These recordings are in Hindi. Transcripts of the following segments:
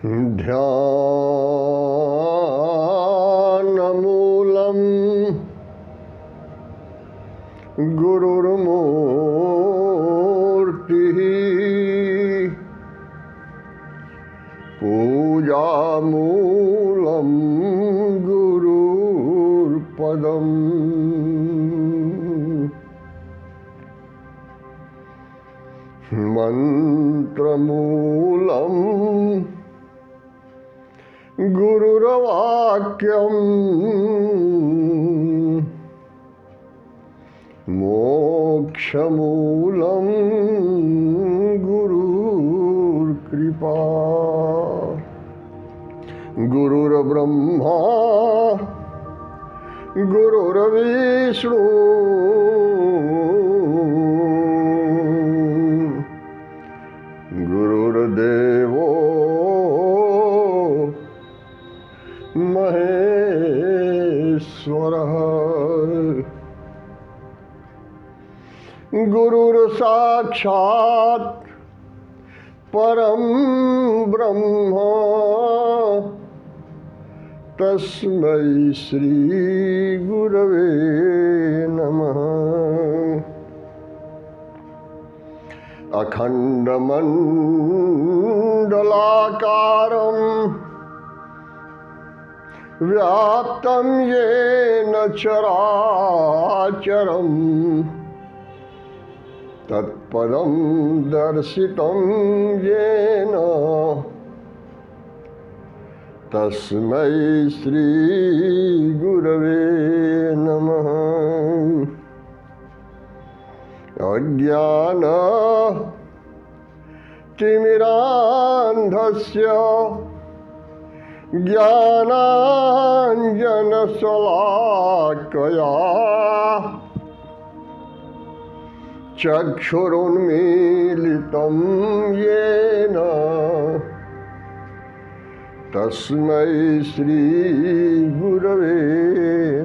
ध्यानमूलम् गुरुर्मूर्तिः पूजामूलं गुरुर्पदम् मंत्रमूलं गुरुर्वाक्यम् मोक्षमूलं गुरुर्कृपा गुरुर्ब्रह्मा गुरुर्विष्णु गुरुर्देवो महेश्वरः गुरुर्साक्षात् परं ब्रह्म तस्मै श्री गुरवे नमः। अखण्डमण्डलाकारं व्याप्तं येन चराचरं तत्पदं दर्शितं येन तस्मै श्री गुरवे नमः। अज्ञानतिमिरान्धस्य ज्ञानाञ्जनशलाकया चक्षुरुन्मीलितं येन तस्मै श्री गुरवे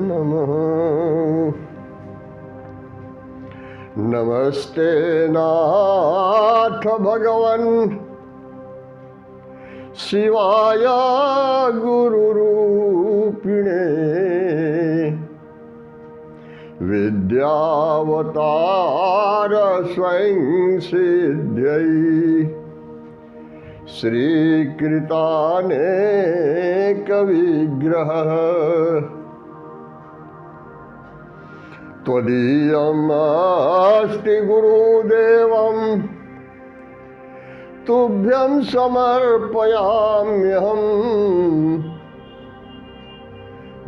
नमः। नमस्ते नाथ भगवन् शिवाय गुरुरूपिणे विद्यावतार स्वयं सिद्ध्यै श्रीकृतानेकविग्रह त्वदीयमस्ति गुरुदेवं तुभ्यं समर्पयाम्यहम्।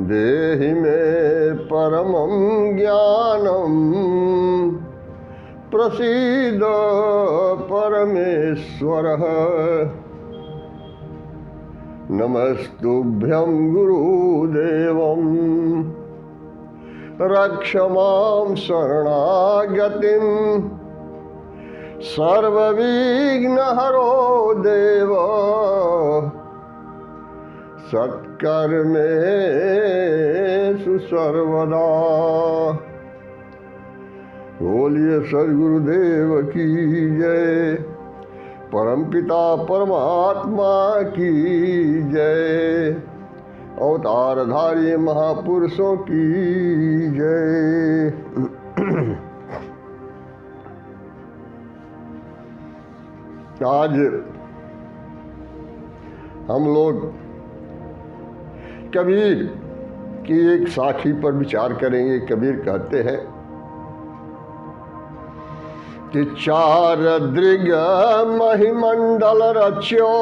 देहि मे परमं ज्ञानं प्रसीद परमेश्वरः। नमस्तुभ्यं गुरुदेवं रक्ष मां शरणागतिं सर्वविघ्नहरो देव सत्कर्मेषु सर्वदा। बोलिए सद्गुरुदेव की जय, परमपिता परमात्मा की जय, अवतारधारी महापुरुषों की जय। आज हम लोग कबीर की एक साखी पर विचार करेंगे। कबीर कहते हैं कि चार दृग महिमंडल रच्यो,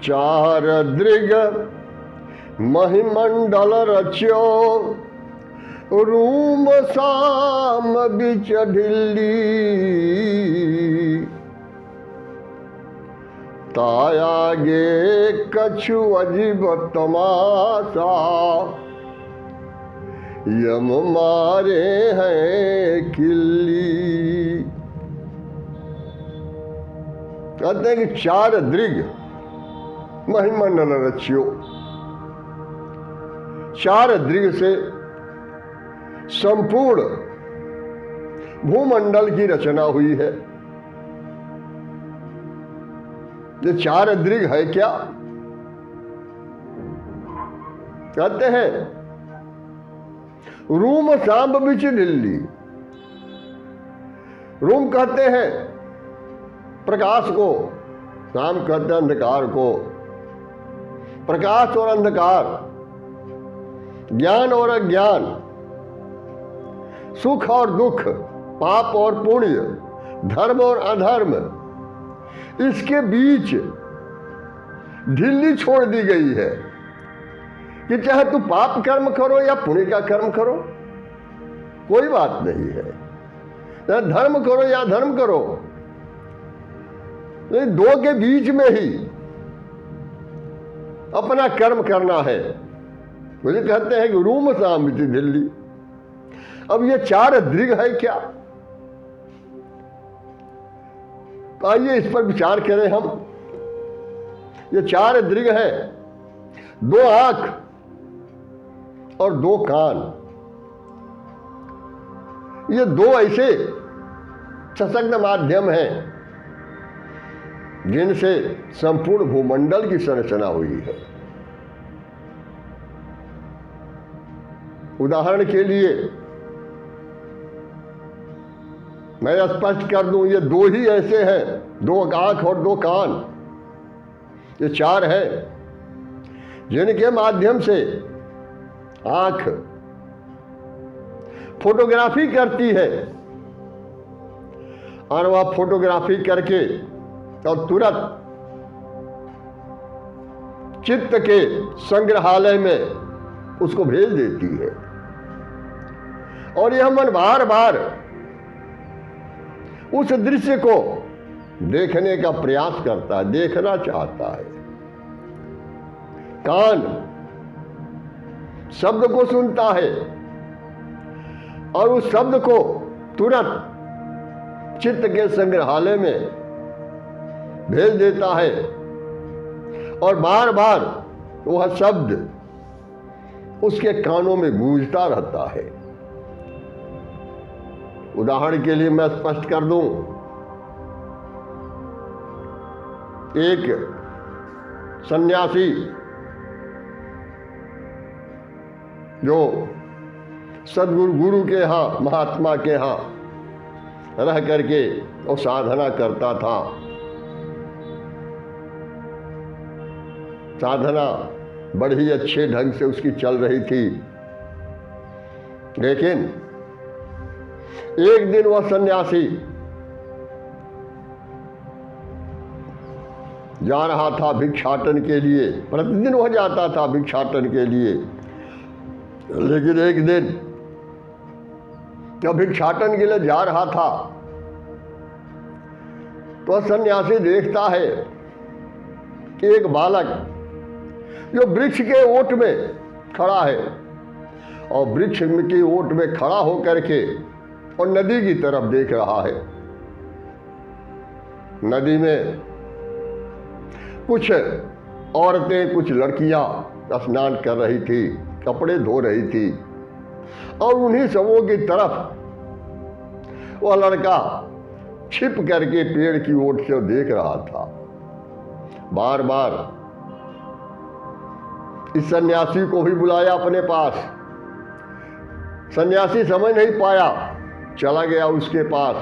चार दृग महिमंडल रच्यो, रूम साम बिच ढिल्ली, तायागे कछु अजीब तमाशा, यम मारे हैं किल्ली। कहते हैं कि चार दृग महिमंडल रच्यो, चार दृग से संपूर्ण भूमंडल की रचना हुई है। ये चार दृग है क्या? कहते हैं रूम सांब बिच ढिल्ली। रूम कहते हैं प्रकाश को, शाम कहते हैं अंधकार को। प्रकाश और अंधकार, ज्ञान और अज्ञान, सुख और दुख, पाप और पुण्य, धर्म और अधर्म, इसके बीच ढिल्ली छोड़ दी गई है कि चाहे तू पाप कर्म करो या पुण्य का कर्म करो, कोई बात नहीं है। चाहे धर्म करो या धर्म करो, ये दो के बीच में ही अपना कर्म करना है। मुझे कहते हैं कि रूम साम दिल्ली। अब ये चार दृग है क्या? आइए इस पर विचार करें हम। ये चार दृग है, दो आंख और दो कान। ये दो ऐसे सशक्त माध्यम हैं जिनसे संपूर्ण भूमंडल की संरचना हुई है। उदाहरण के लिए मैं स्पष्ट कर दूं, ये दो ही ऐसे हैं, दो आंख और दो कान। ये चार है जिनके माध्यम से आंख फोटोग्राफी करती है और वह फोटोग्राफी करके और तुरंत चित्त के संग्रहालय में उसको भेज देती है। और यह मन बार बार उस दृश्य को देखने का प्रयास करता है, देखना चाहता है। कान शब्द को सुनता है और उस शब्द को तुरंत चित्त के संग्रहालय में भेज देता है और बार बार वह शब्द उसके कानों में गूंजता रहता है। उदाहरण के लिए मैं स्पष्ट कर दूं, एक सन्यासी जो सदगुरु गुरु के यहाँ, महात्मा के यहाँ रह करके वो साधना करता था। साधना बड़ी अच्छे ढंग से उसकी चल रही थी, लेकिन एक दिन वह सन्यासी जा रहा था भिक्षाटन के लिए। प्रतिदिन वह जाता था भिक्षाटन के लिए, लेकिन एक दिन जब भिक्षाटन के लिए जा रहा था तो सन्यासी देखता है कि एक बालक जो वृक्ष के ओट में खड़ा है और वृक्ष की ओट में खड़ा होकर के और नदी की तरफ देख रहा है। नदी में कुछ औरतें, कुछ लड़कियां स्नान कर रही थी, कपड़े धो रही थी और उन्हीं सबों की तरफ वह लड़का छिप करके पेड़ की ओट से देख रहा था। बार बार इस सन्यासी को भी बुलाया अपने पास। सन्यासी समझ नहीं पाया, चला गया उसके पास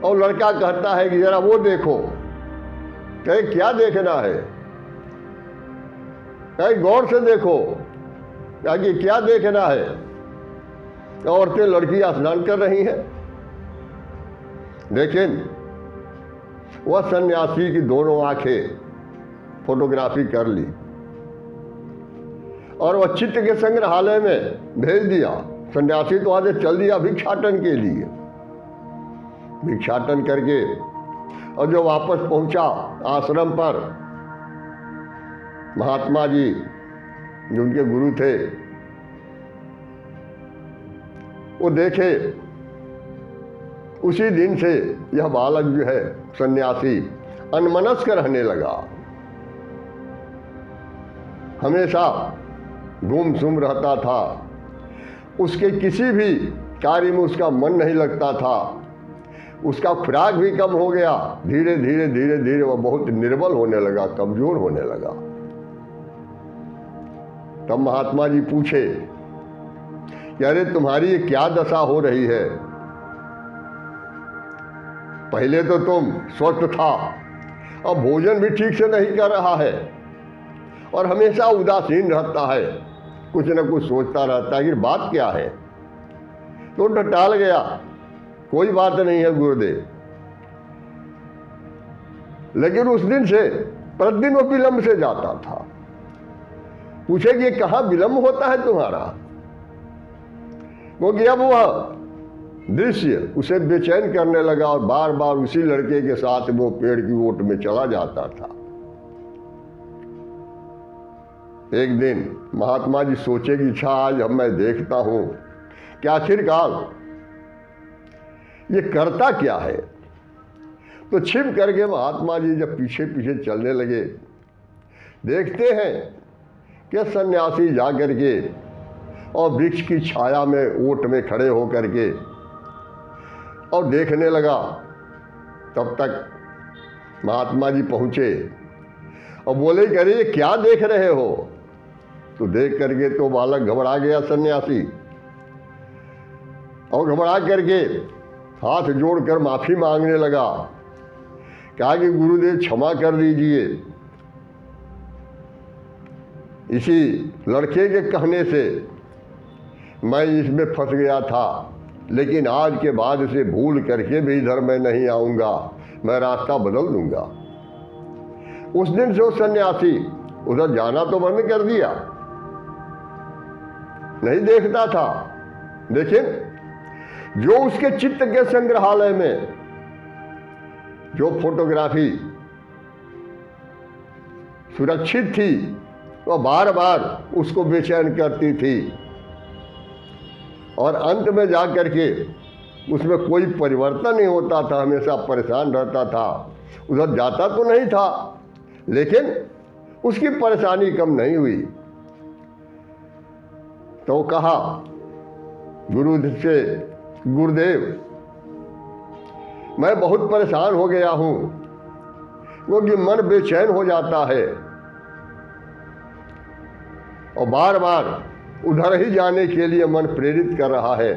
और लड़का कहता है कि जरा वो देखो। कहे क्या देखना है? कहे गौर से देखो। कि क्या देखना है? औरतें लड़कियां स्नान कर रही हैं। लेकिन वह सन्यासी की दोनों आंखें फोटोग्राफी कर ली और वह चित्त के संग्रहालय में भेज दिया। सन्यासी तो आगे चल दिया भिक्षाटन के लिए। भिक्षाटन करके और जो वापस पहुंचा आश्रम पर, महात्मा जी जो उनके गुरु थे वो देखे उसी दिन से यह बालक जो है सन्यासी अनमनस्क रहने लगा। हमेशा गुमसुम रहता था, उसके किसी भी कार्य में उसका मन नहीं लगता था। उसका खुराक भी कम हो गया। धीरे धीरे धीरे धीरे वह बहुत निर्बल होने लगा, कमजोर होने लगा। तब महात्मा जी पूछे कि अरे तुम्हारी ये क्या दशा हो रही है? पहले तो तुम स्वस्थ था, अब भोजन भी ठीक से नहीं कर रहा है और हमेशा उदासीन रहता है, कुछ न कुछ सोचता रहता है कि बात क्या है। तो टाल गया, कोई बात नहीं है गुरुदेव। लेकिन उस दिन से प्रतिदिन वो विलंब से जाता था। पूछे कि कहाँ विलंब होता है तुम्हारा? वो गया, वो दृश्य उसे बेचैन करने लगा और बार बार उसी लड़के के साथ वो पेड़ की ओट में चला जाता था। एक दिन महात्मा जी सोचे कि अच्छा आज अब मैं देखता हूं कि आखिरकार ये करता क्या है। तो छिप करके महात्मा जी जब पीछे पीछे चलने लगे, देखते हैं कि सन्यासी जा करके और वृक्ष की छाया में ओट में खड़े होकर के और देखने लगा। तब तक महात्मा जी पहुंचे और बोले कि अरे ये क्या देख रहे हो? तो देख करके तो बालक घबरा गया सन्यासी, और घबरा करके हाथ जोड़कर माफी मांगने लगा। कहा कि गुरुदेव क्षमा कर दीजिए, इसी लड़के के कहने से मैं इसमें फंस गया था, लेकिन आज के बाद से भूल करके भी इधर मैं नहीं आऊँगा, मैं रास्ता बदल दूंगा। उस दिन से वो सन्यासी उधर जाना तो बंद कर दिया, नहीं देखता था। लेकिन जो उसके चित्त के संग्रहालय में जो फोटोग्राफी सुरक्षित थी, वह बार बार उसको बेचैन करती थी और अंत में जा कर के उसमें कोई परिवर्तन नहीं होता था, हमेशा परेशान रहता था। उधर जाता तो नहीं था, लेकिन उसकी परेशानी कम नहीं हुई। तो कहा गुरु से, गुरुदेव मैं बहुत परेशान हो गया हूँ, क्योंकि मन बेचैन हो जाता है और बार बार उधर ही जाने के लिए मन प्रेरित कर रहा है।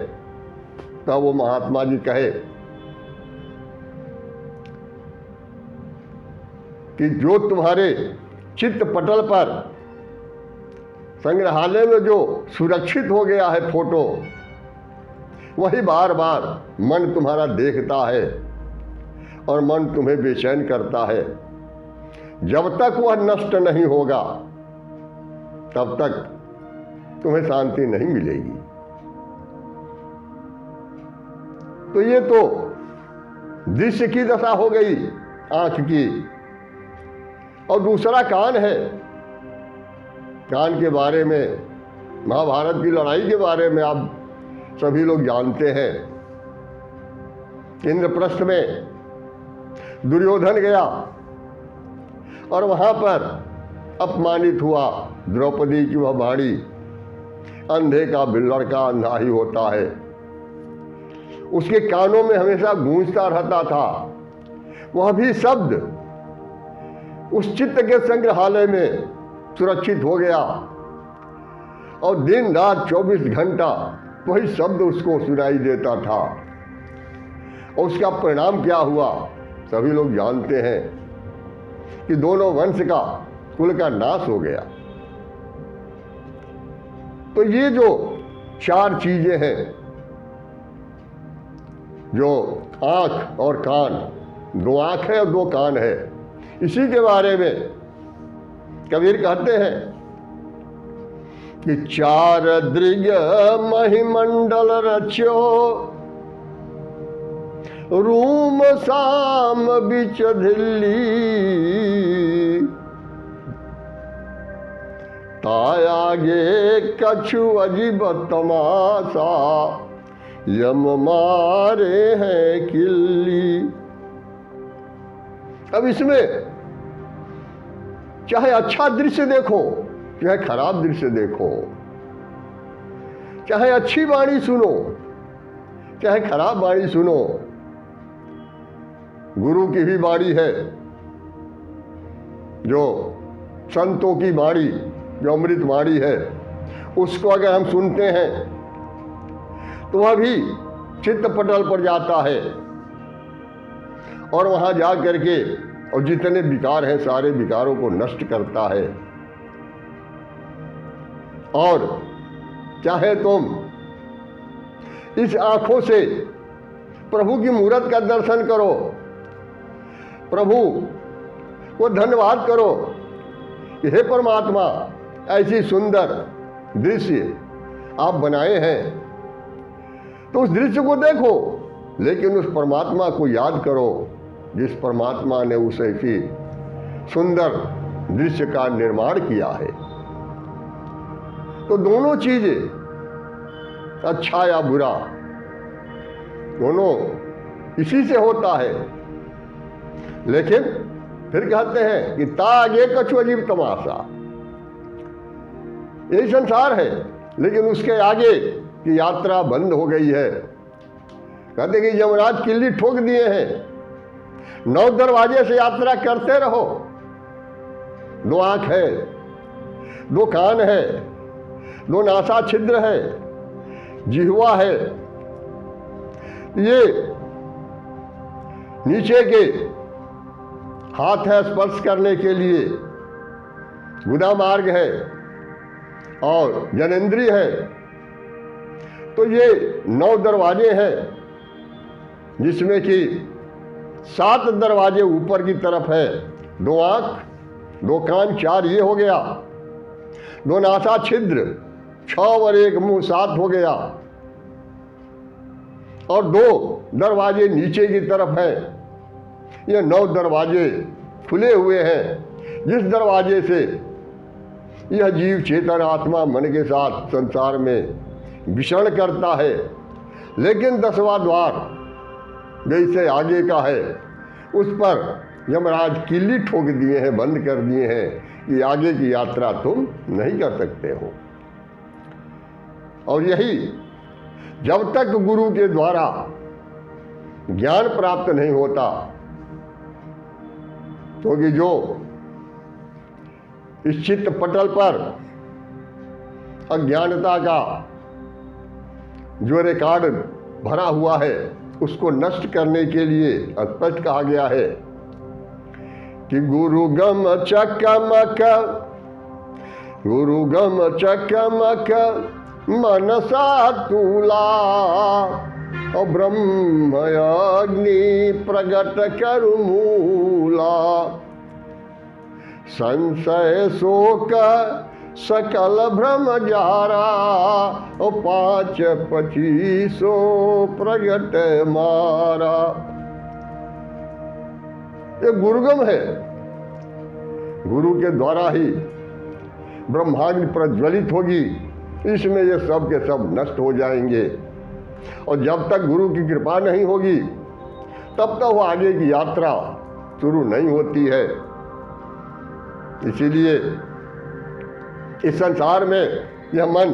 तब वो महात्मा जी कहे कि जो तुम्हारे चित्त पटल पर संग्रहालय में जो सुरक्षित हो गया है फोटो, वही बार बार मन तुम्हारा देखता है और मन तुम्हें बेचैन करता है। जब तक वह नष्ट नहीं होगा तब तक तुम्हें शांति नहीं मिलेगी। तो ये तो दृश्य की दशा हो गई आंख की। और दूसरा कान है। कान के बारे में, महाभारत की लड़ाई के बारे में आप सभी लोग जानते हैं। इंद्रप्रस्थ में दुर्योधन गया और वहां पर अपमानित हुआ। द्रौपदी की वह वाणी, अंधे का लड़का अंधा ही होता है, उसके कानों में हमेशा गूंजता रहता था। वह भी शब्द उस चित्त के संग्रहालय में सुरक्षित हो गया और दिन रात 24 घंटा वही शब्द उसको सुनाई देता था। और उसका परिणाम क्या हुआ सभी लोग जानते हैं कि दोनों वंश का, कुल का नाश हो गया। तो ये जो चार चीजें हैं, जो आंख और कान, दो आंख है और दो कान है, इसी के बारे में कबीर कहते हैं कि चार दृग महिमंडल रच्यो, रूम साम बिच धिल्ली, तायागे कछु अजीब तमाशा, यम मारे हैं किल्ली। अब इसमें चाहे अच्छा दृश्य देखो, चाहे खराब दृश्य देखो, चाहे अच्छी वाणी सुनो, चाहे खराब वाणी सुनो, गुरु की ही वाणी है, जो संतों की वाणी, जो अमृत वाणी है, उसको अगर हम सुनते हैं तो वह भी चित्त पटल पर जाता है और वहां जा करके और जितने विकार हैं सारे विकारों को नष्ट करता है। और चाहे तुम इस आंखों से प्रभु की मूरत का दर्शन करो, प्रभु को धन्यवाद करो कि हे परमात्मा, ऐसी सुंदर दृश्य आप बनाए हैं, तो उस दृश्य को देखो, लेकिन उस परमात्मा को याद करो जिस परमात्मा ने उस ऐसी सुंदर दृश्य का निर्माण किया है। तो दोनों चीजें, अच्छा या बुरा, दोनों इसी से होता है। लेकिन फिर कहते हैं कि तागे कछु अजीब तमाशा, यही संसार है, लेकिन उसके आगे की यात्रा बंद हो गई है। कहते कि यमराज किल्ली ठोक दिए हैं, 9 दरवाजे से यात्रा करते रहो। 2 आंख है, 2 कान है, 2 नासा छिद्र है, जिह्वा है, ये नीचे के हाथ है स्पर्श करने के लिए, गुदा मार्ग है और जनेंद्रिय है। तो ये 9 दरवाजे हैं, जिसमें कि 7 दरवाजे ऊपर की तरफ है। 2 आंख, 2 कान, 4 ये हो गया, 2 नासा छिद्र 6 और 1 मुंह 7 हो गया, और 2 दरवाजे नीचे की तरफ है। ये 9 दरवाजे खुले हुए हैं, जिस दरवाजे से यह जीव चेतन आत्मा मन के साथ संसार में विचरण करता है। लेकिन 10वां द्वार जैसे आगे का है, उस पर यमराज किल्ली ठोक दिए हैं, बंद कर दिए हैं कि आगे की यात्रा तुम नहीं कर सकते हो। और यही जब तक गुरु के द्वारा ज्ञान प्राप्त नहीं होता, क्योंकि जो इस चित्त पटल पर अज्ञानता का जो रिकॉर्ड भरा हुआ है, उसको नष्ट करने के लिए स्पष्ट कहा गया है कि गुरुगम चकमक, गुरुगम चकमक मनसा तूला, और ब्रह्म अग्नि प्रगट कर मूला, संशय शोक सकल भ्रम जारा, और 5 25 प्रगट मारा। ये गुरुगम है, गुरु के द्वारा ही ब्रह्माग्नि प्रज्वलित होगी, इसमें ये सब के सब नष्ट हो जाएंगे। और जब तक गुरु की कृपा नहीं होगी, तब तक वो आगे की यात्रा शुरू नहीं होती है। इसीलिए इस संसार में यह मन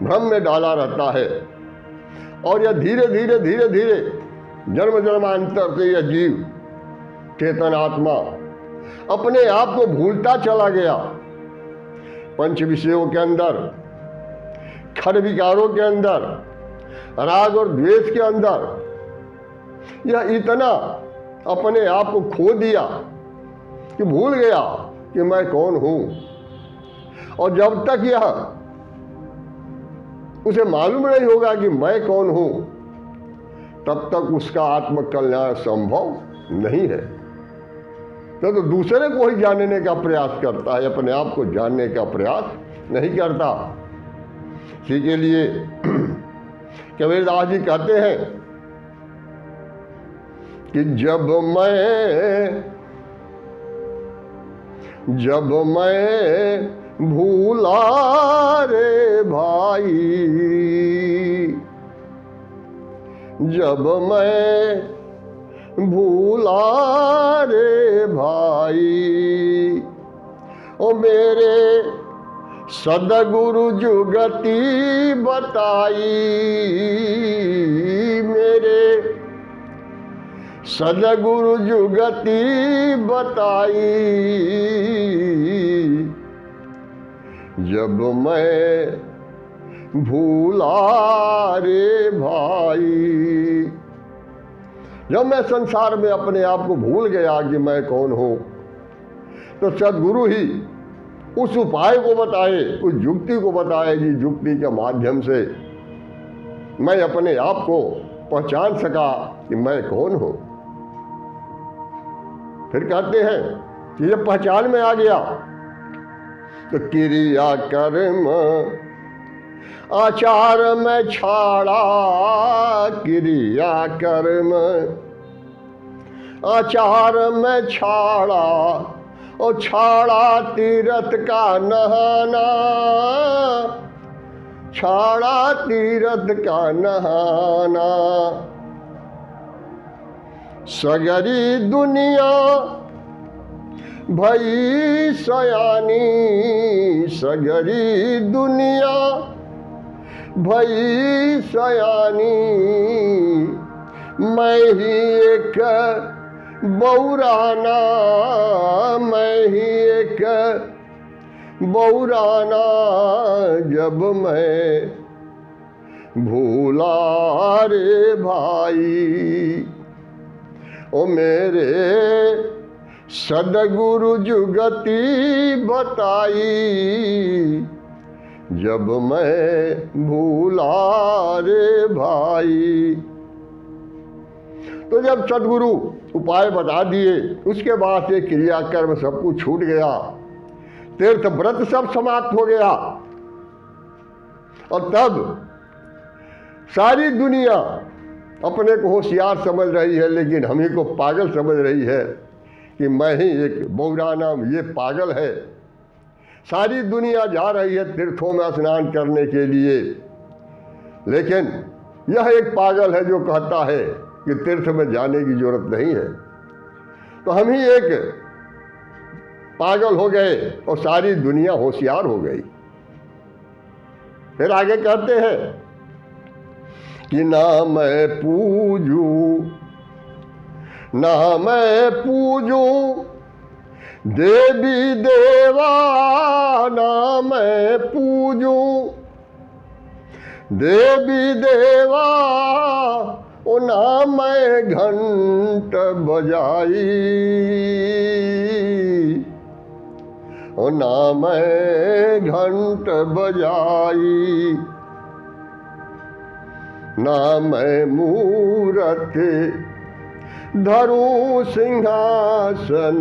भ्रम में डाला रहता है, और यह धीरे धीरे धीरे धीरे जन्म जन्मांतर से यह जीव चेतन आत्मा अपने आप को भूलता चला गया। 5 विषयों के अंदर, खड़ विकारों के अंदर, राग और द्वेष के अंदर यह इतना अपने आप को खो दिया कि भूल गया कि मैं कौन हूं। और जब तक यह उसे मालूम नहीं होगा कि मैं कौन हूं, तब तक उसका आत्मकल्याण संभव नहीं है। तो दूसरे को ही जानने का प्रयास करता है, अपने आप को जानने का प्रयास नहीं करता। इसी के लिए कबीरदास जी कहते हैं कि जब मैं भूला रे भाई, जब मैं भूला रे भाई, ओ मेरे सदगुरु जुगति बताई, मेरे सदगुरु जुगति बताई, जब मैं भूला रे भाई। जब मैं संसार में अपने आप को भूल गया कि मैं कौन हूं, तो सदगुरु ही उस उपाय को बताए, उस युक्ति को बताए, जिस युक्ति के माध्यम से मैं अपने आप को पहचान सका कि मैं कौन हूं। फिर कहते हैं कि जब पहचान में आ गया तो क्रिया कर्म आचार में छाड़ा, क्रिया कर्म आचार में छाड़ा, और छाड़ा तीरथ का नहाना, छाड़ा तीरथ का नहाना। सगरी दुनिया भई सयानी, सगरी दुनिया भई सयानी, मैं ही एक बौराना, मैं ही एक बौराना, जब मैं भूला रे भाई। ओ मेरे सदगुरु जुगति बताई, जब मैं भूला रे भाई। तो जब सदगुरु उपाय बता दिए, उसके बाद से क्रियाकर्म सब कुछ छूट गया, तीर्थ व्रत सब समाप्त हो गया, और तब सारी दुनिया अपने को होशियार समझ रही है, लेकिन हम ही को पागल समझ रही है कि मैं ही एक बौराना, ये पागल है। सारी दुनिया जा रही है तीर्थों में स्नान करने के लिए, लेकिन यह एक पागल है जो कहता है कि तीर्थ में जाने की जरूरत नहीं है। तो हम ही एक पागल हो गए और सारी दुनिया होशियार हो गई। फिर आगे कहते हैं कि ना मैं पूजूं, ना मैं पूजूं देवी देवा, ना मैं पूजूं देवी देवा, ओ ना मैं घंट बजाई, ओ ना मैं घंट बजाई, ना मैं मूरत धरूं सिंहासन,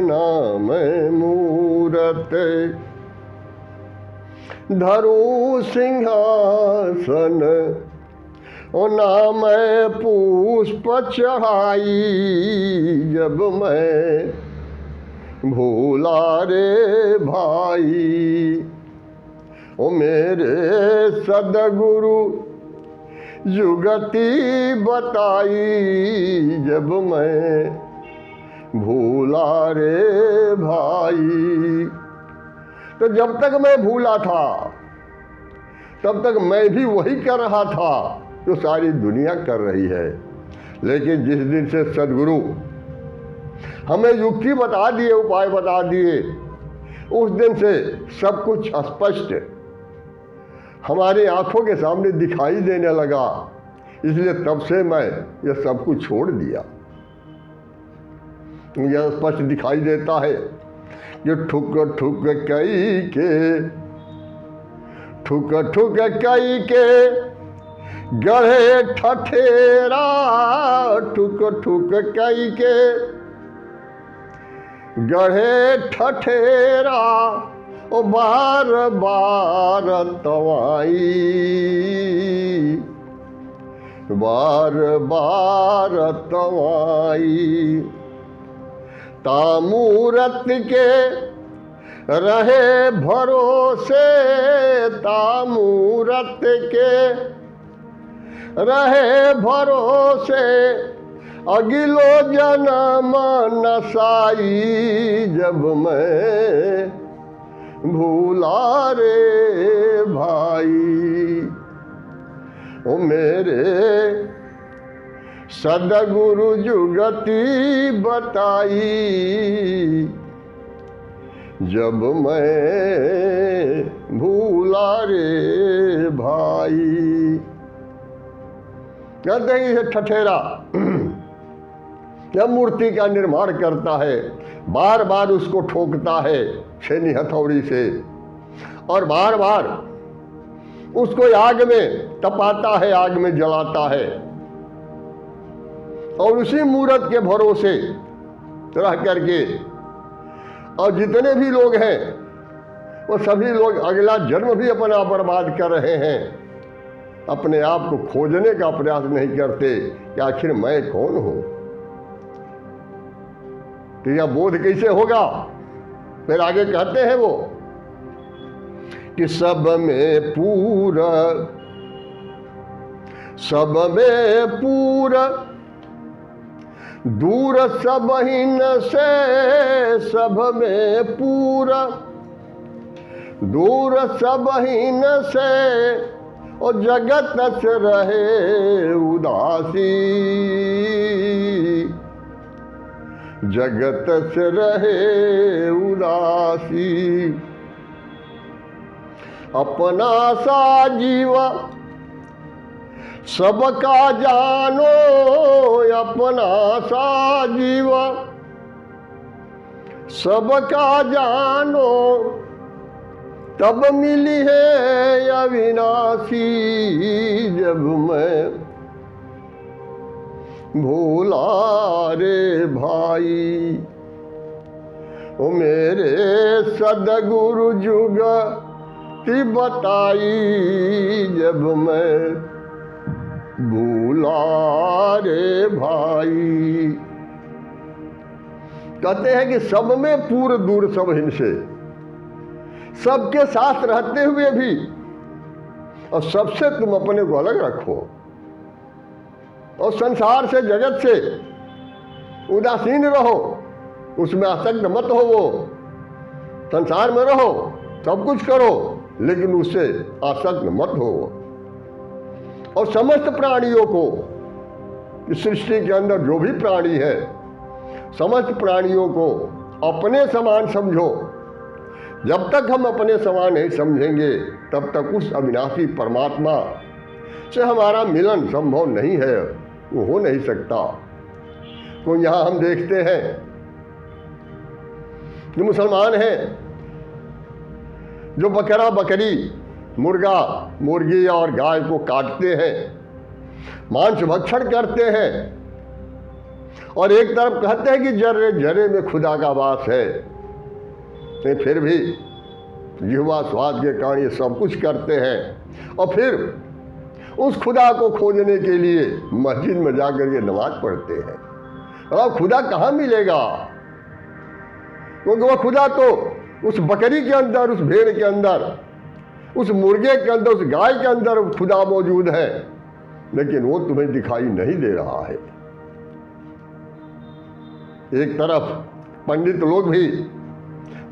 ना मैं मूरत धरूं सिंहासन, ओ ना मैं पुष्प चढ़ाई, जब मैं भूला रे भाई। ओ मेरे सदगुरु जुगति बताई, जब मैं भूला रे भाई। तो जब तक मैं भूला था, तब तक मैं भी वही कर रहा था जो सारी दुनिया कर रही है। लेकिन जिस दिन से सदगुरु हमें युक्ति बता दिए, उपाय बता दिए, उस दिन से सब कुछ स्पष्ट हमारी आंखों के सामने दिखाई देने लगा। इसलिए तब से मैं यह सब कुछ छोड़ दिया। यह स्पष्ट दिखाई देता है कि ठुक ठुक कई के, ठुक ठुक कई के गढ़े ठठेरा, ठुक ठुक कई के गढ़े ठठेरा, ओ बार बार तवाई, बार बार तवाई। तामूरत के रहे भरोसे, तामूरत के रहे भरोसे, अगिलो जन्म नसाई, जब मैं भूला रे भाई। ओ मेरे सदगुरु जुगति बताई, जब मैं भूला रे भाई। कहते हैं ये ठठेरा जब मूर्ति का निर्माण करता है, बार बार उसको ठोकता है छेनी हथौड़ी से, और बार बार उसको आग में तपाता है, आग में जलाता है, और उसी मूर्त के भरोसे रह करके, और जितने भी लोग हैं वो सभी लोग अगला जन्म भी अपना बर्बाद कर रहे हैं, अपने आप को खोजने का प्रयास नहीं करते कि आखिर मैं कौन हूं। तो यह बोध कैसे होगा? फिर आगे कहते हैं वो कि सब में पूरा, सब में पूरा, दूर सब हिन से, सब में पूरा, दूर सब हिन से, और जगत से रहे उदासी, जगत से रहे उदासी। अपना सा जीवा सबका जानो, अपना सा जीवा सबका जानो, तब मिली है अविनाशी, जब मैं भूला रे भाई। ओ मेरे सदगुरु जुगति बताई, जब मैं भूला रे भाई। कहते हैं कि सब में पूर्ण दूर सब हिंसे, सबके साथ रहते हुए भी, और सबसे तुम अपने को अलग रखो, और संसार से, जगत से उदासीन रहो, उसमें आसक्त मत हो। वो संसार में रहो, सब कुछ करो, लेकिन उससे आसक्त मत हो। और समस्त प्राणियों को, इस सृष्टि के अंदर जो भी प्राणी है, समस्त प्राणियों को अपने समान समझो। जब तक हम अपने समान नहीं समझेंगे, तब तक उस अविनाशी परमात्मा से हमारा मिलन संभव नहीं है, वो हो नहीं सकता। तो यहाँ हम देखते हैं जो मुसलमान हैं, जो बकरा बकरी, मुर्गा मुर्गी और गाय को काटते हैं, मांस भक्षण करते हैं, और एक तरफ कहते हैं कि जर्रे जर्रे में खुदा का वास है, नहीं फिर भी जिह्वा स्वाद के कारण ये सब कुछ करते हैं, और फिर उस खुदा को खोजने के लिए मस्जिद में जाकर के नमाज पढ़ते हैं। अब खुदा कहाँ मिलेगा? क्योंकि वह खुदा तो उस बकरी के अंदर, उस भेड़ के अंदर, उस मुर्गे के अंदर, उस गाय के अंदर खुदा मौजूद है, लेकिन वो तुम्हें दिखाई नहीं दे रहा है। एक तरफ पंडित लोग भी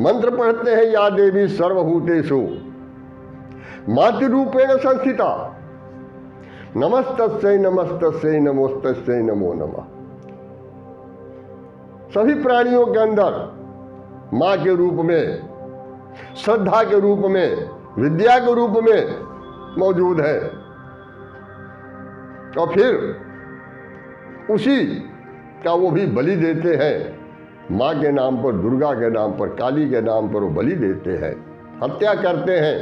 मंत्र पढ़ते हैं, या देवी सर्वभूतेषु मातृरूपेण संस्थिता, नमस्तस्यै नमस्तस्यै नमोस्तस्यै नमो नमः। सभी प्राणियों के अंदर माँ के रूप में, श्रद्धा के रूप में, विद्या के रूप में मौजूद है, और फिर उसी का वो भी बलि देते हैं। माँ के नाम पर, दुर्गा के नाम पर, काली के नाम पर वो बलि देते हैं, हत्या करते हैं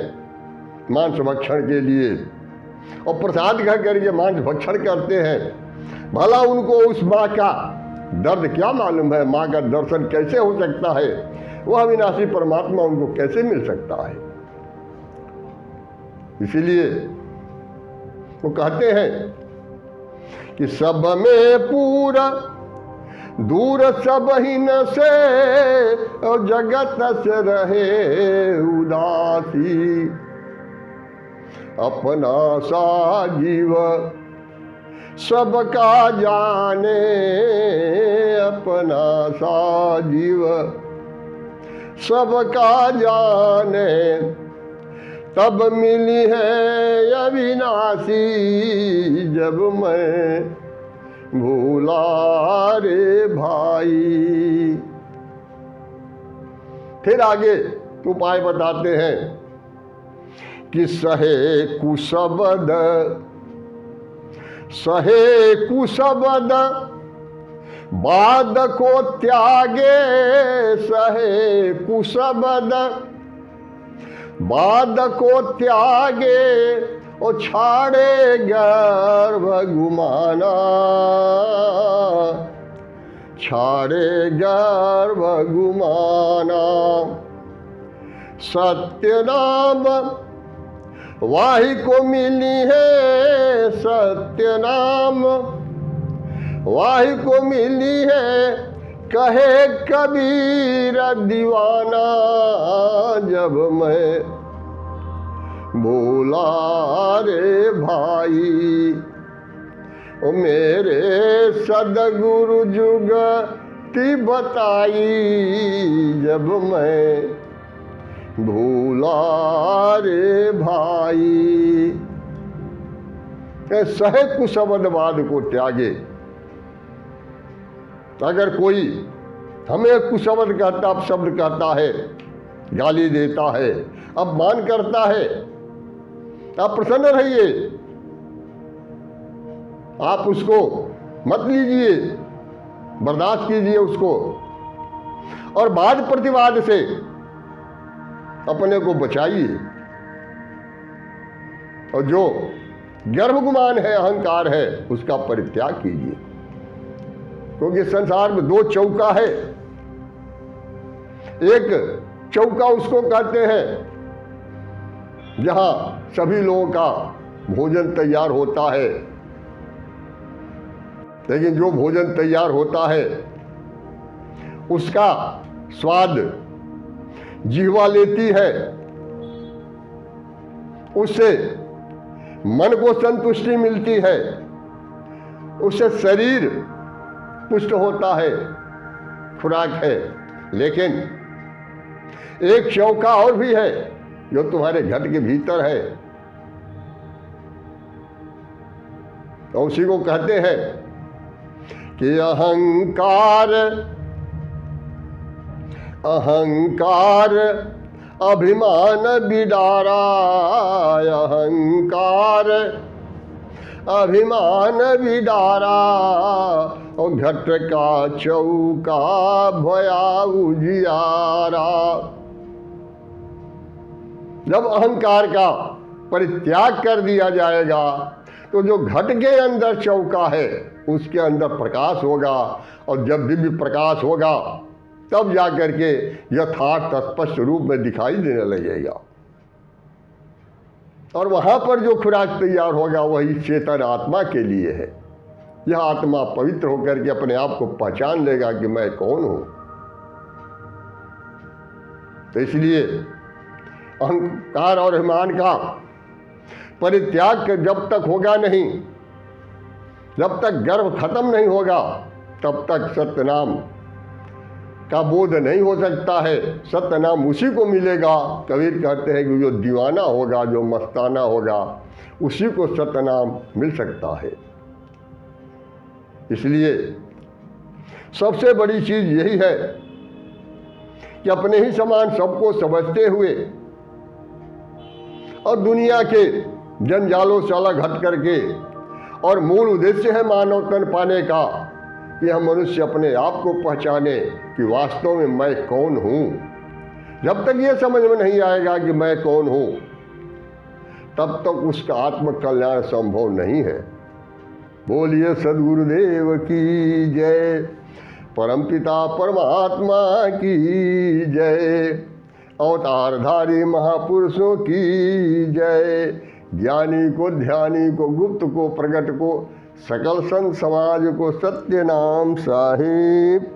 मांस भक्षण के लिए, और प्रसाद खा करके मांस भक्षण करते हैं। भला उनको उस माँ का दर्द क्या मालूम है? माँ का दर्शन कैसे हो सकता है? वह अविनाशी परमात्मा उनको कैसे मिल सकता है? इसीलिए वो कहते हैं कि सब में पूरा, दूर सब हिन से, और जगत से रहे उदासी। अपना सा जीव सबका जाने, अपना सा जीव सबका जाने, तब मिली है अविनाशी, जब मैं भूला रे भाई। फिर आगे उपाय बताते हैं कि सहे कुशबद, सहे कुशबद बाद को त्यागे, सहे कुशबद बाद को त्यागे, और छाड़े गर्भ गुमाना, छाड़े गर्भ गुमाना। सत्य नाम वाहि को मिली है, सत्य नाम वाहि को मिली है, कहे कबीर दीवाना। जब मैं बोला रे भाई, ओ मेरे सदगुरु जुगति बताई, जब मैं भूला रे भाई। सहे कुशब्दवाद को त्यागे। अगर कोई हमें कुशब्द कहता, अपशब्द कहता है, गाली देता है, अपमान करता है, आप प्रसन्न रहिए, आप उसको मत लीजिए, बर्दाश्त कीजिए उसको, और वाद प्रतिवाद से अपने को बचाइए। और जो गर्भगुमान है, अहंकार है, उसका परित्याग कीजिए। क्योंकि संसार में दो चौका है। एक चौका उसको कहते हैं जहां सभी लोगों का भोजन तैयार होता है, लेकिन जो भोजन तैयार होता है उसका स्वाद जिह्वा लेती है, उससे मन को संतुष्टि मिलती है, उससे शरीर पुष्ट होता है, खुराक है। लेकिन एक चौका और भी है जो तुम्हारे घट के भीतर है, तो उसी को कहते हैं कि अहंकार, अहंकार अभिमान बिडारा, अहंकार अभिमान बिडारा, और घट का चौका भया उजियारा। जब अहंकार का परित्याग कर दिया जाएगा तो जो घट के अंदर चौका है उसके अंदर प्रकाश होगा, और जब दिव्य प्रकाश होगा तब जाकर के यथार्थ स्पष्ट रूप में दिखाई देने लगेगा। और वहां पर जो खुराक तैयार होगा वही चेतन आत्मा के लिए है। यह आत्मा पवित्र होकर के अपने आप को पहचान लेगा कि मैं कौन हूं। तो इसलिए अहंकार और अभिमान का परित्याग जब तक होगा नहीं, जब तक गर्व खत्म नहीं होगा, तब तक सत्य नाम का बोध नहीं हो सकता है। सत्य नाम उसी को मिलेगा। कबीर कहते हैं कि जो दीवाना होगा, जो मस्ताना होगा, उसी को सत्य नाम मिल सकता है। इसलिए सबसे बड़ी चीज यही है कि अपने ही समान सबको समझते हुए और दुनिया के जंजालों से अलग हट करके, और मूल उद्देश्य है मानव तन पाने का, कि हम मनुष्य अपने आप को पहचाने कि वास्तव में मैं कौन हूं। जब तक ये समझ में नहीं आएगा कि मैं कौन हूं, तब तक उसका आत्म कल्याण संभव नहीं है। बोलिए सद्गुरुदेव की जय, परमपिता परमात्मा की जय, अवतारधारी महापुरुषों की जय। ज्ञानी को, ध्यानी को, गुप्त को, प्रकट को, सकल संत समाज को सत्य नाम साहिब